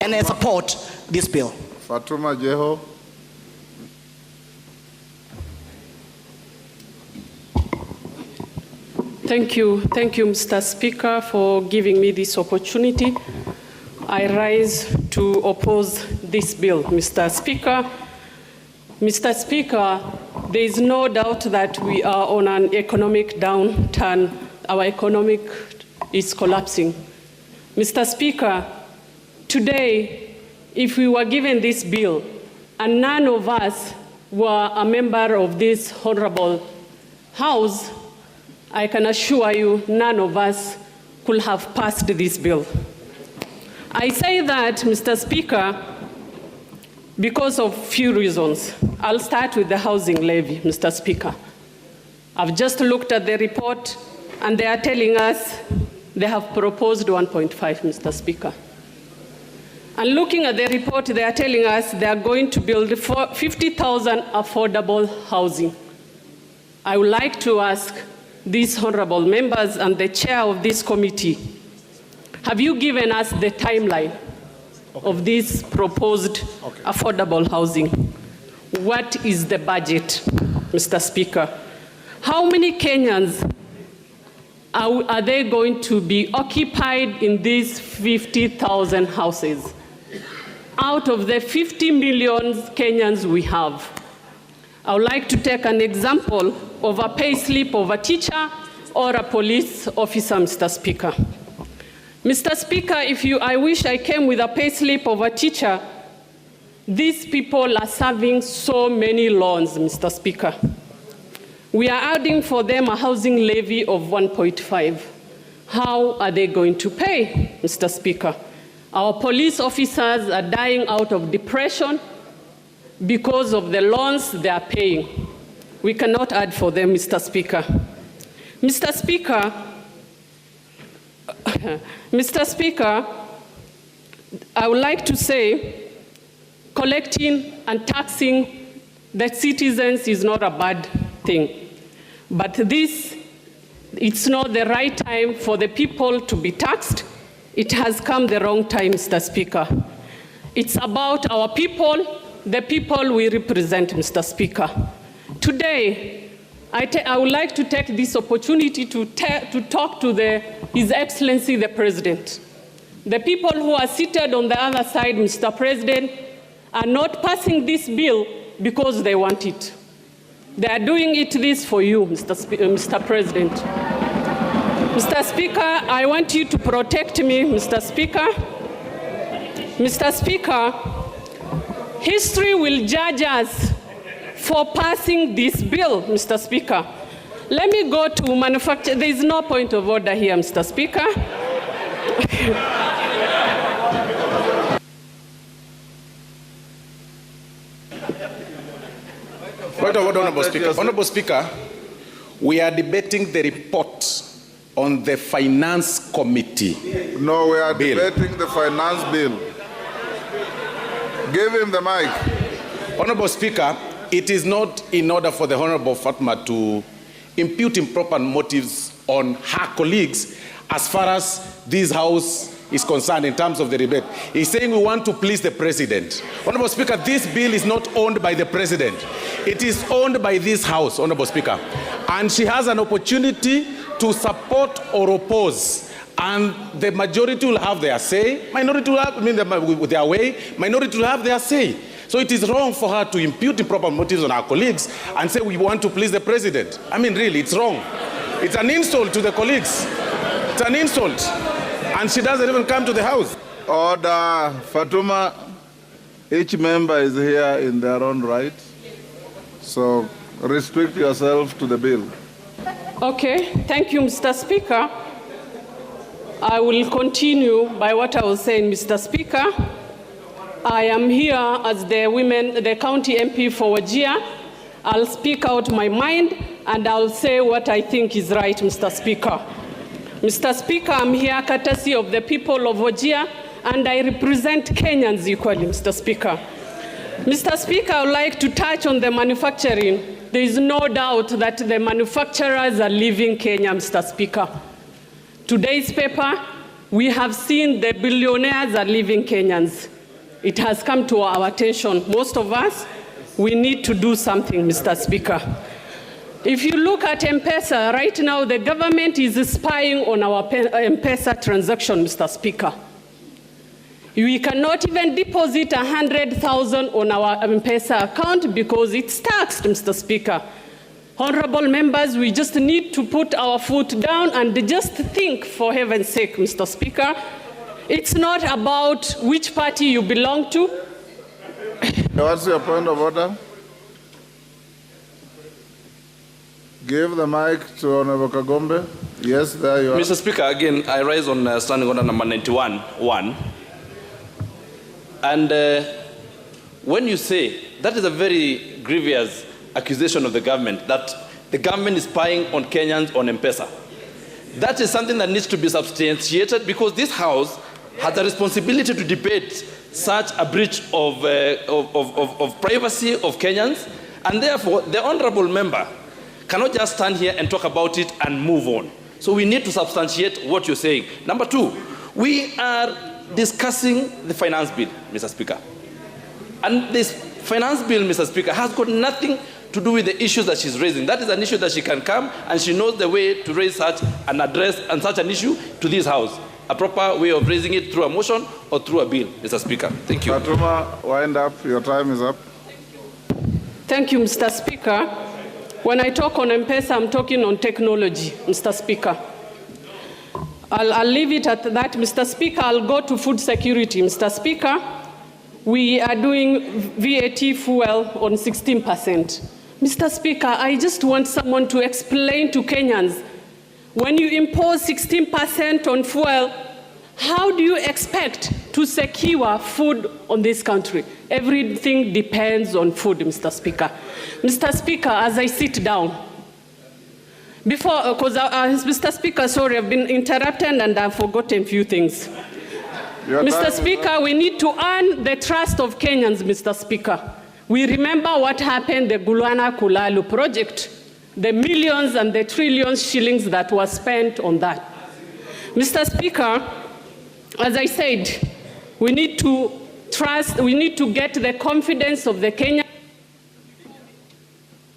and I support this bill. Fatuma Jeho. Thank you, Mr. Speaker, for giving me this opportunity. I rise to oppose this bill, Mr. Speaker. Mr. Speaker, there is no doubt that we are on an economic downturn. Our economic is collapsing. Mr. Speaker, today, if we were given this bill and none of us were a member of this honorable House, I can assure you none of us could have passed this bill. I say that, Mr. Speaker, because of few reasons. I'll start with the housing levy, Mr. Speaker. I've just looked at the report, and they are telling us they have proposed 1.5, Mr. Speaker. And looking at the report, they are telling us they are going to build 50,000 affordable housing. I would like to ask these honorable members and the chair of this committee, have you given us the timeline of this proposed affordable housing? What is the budget, Mr. Speaker? How many Kenyans are they going to be occupied in these 50,000 houses out of the 50 million Kenyans we have? I would like to take an example of a pay slip of a teacher or a police officer, Mr. Speaker. Mr. Speaker, I wish I came with a pay slip of a teacher. These people are serving so many loans, Mr. Speaker. We are adding for them a housing levy of 1.5. How are they going to pay, Mr. Speaker? Our police officers are dying out of depression because of the loans they are paying. We cannot add for them, Mr. Speaker. Mr. Speaker, I would like to say collecting and taxing the citizens is not a bad thing. But it's not the right time for the people to be taxed. It has come the wrong time, Mr. Speaker. It's about our people, the people we represent, Mr. Speaker. Today, I would like to take this opportunity to talk to His Excellency the President. The people who are seated on the other side, Mr. President, are not passing this bill because they want it. They are doing this for you, Mr. President. Mr. Speaker, I want you to protect me, Mr. Speaker. Mr. Speaker, history will judge us for passing this bill, Mr. Speaker. Let me go to manufacture. There is no point of order here, Mr. Speaker. Point of order, Honorable Speaker. Honorable Speaker, we are debating the report on the Finance Committee. No, we are debating the finance bill. Give him the mic. Honorable Speaker, it is not in order for the Honorable Fatuma to impute improper motives on her colleagues as far as this House is concerned in terms of the debate. He's saying we want to please the President. Honorable Speaker, this bill is not owned by the President. It is owned by this House, Honorable Speaker. And she has an opportunity to support or oppose. And the majority will have their say. Minority will have their way. Minority will have their say. So it is wrong for her to impute improper motives on our colleagues and say we want to please the President. I mean, really, it's wrong. It's an insult to the colleagues. It's an insult. And she doesn't even come to the House. Order. Fatuma, each member is here in their own right. So restrict yourself to the bill. Okay, thank you, Mr. Speaker. I will continue by what I was saying, Mr. Speaker. I am here as the county MP for Wajir. I'll speak out my mind and I'll say what I think is right, Mr. Speaker. Mr. Speaker, I'm here courtesy of the people of Wajir and I represent Kenyans equally, Mr. Speaker. Mr. Speaker, I would like to touch on the manufacturing. There is no doubt that the manufacturers are leaving Kenya, Mr. Speaker. Today's paper, We have seen the billionaires are leaving Kenyans. It has come to our attention. Most of us, we need to do something, Mr. Speaker. If you look at M-Pesa, right now the government is spying on our M-Pesa transaction, Mr. Speaker. We cannot even deposit 100,000 on our M-Pesa account because it's taxed, Mr. Speaker. Honorable members, we just need to put our foot down and just think, for heaven's sake, Mr. Speaker. It's not about which party you belong to. What's your point of order? Give the mic to Honorable Kagombe. Yes, there you are. Mr. Speaker, again, I rise on standing order number 91.1. And when you say, that is a very grievous accusation of the government, that the government is spying on Kenyans on M-Pesa. That is something that needs to be substantiated because this House has a responsibility to debate such a breach of privacy of Kenyans, and therefore the honorable member cannot just stand here and talk about it and move on. So we need to substantiate what you're saying. Number two, we are discussing the finance bill, Mr. Speaker. And this finance bill, Mr. Speaker, has got nothing to do with the issues that she's raising. That is an issue that she can come and she knows the way to raise such and address and such an issue to this House. A proper way of raising it through a motion or through a bill, Mr. Speaker. Thank you. Fatuma, wind up. Your time is up. Thank you, Mr. Speaker. When I talk on M-Pesa, I'm talking on technology, Mr. Speaker. I'll leave it at that, Mr. Speaker. I'll go to food security, Mr. Speaker. We are doing VAT fuel on 16%. Mr. Speaker, I just want someone to explain to Kenyans, when you impose 16% on fuel, how do you expect to secure food on this country? Everything depends on food, Mr. Speaker. Mr. Speaker, as I sit down, Mr. Speaker, sorry, I've been interrupted and I've forgotten a few things. Mr. Speaker, we need to earn the trust of Kenyans, Mr. Speaker. We remember what happened, the Gulwana Kulalu project, the millions and the trillions shillings that were spent on that. Mr. Speaker, as I said, we need to get the confidence of the Kenyans.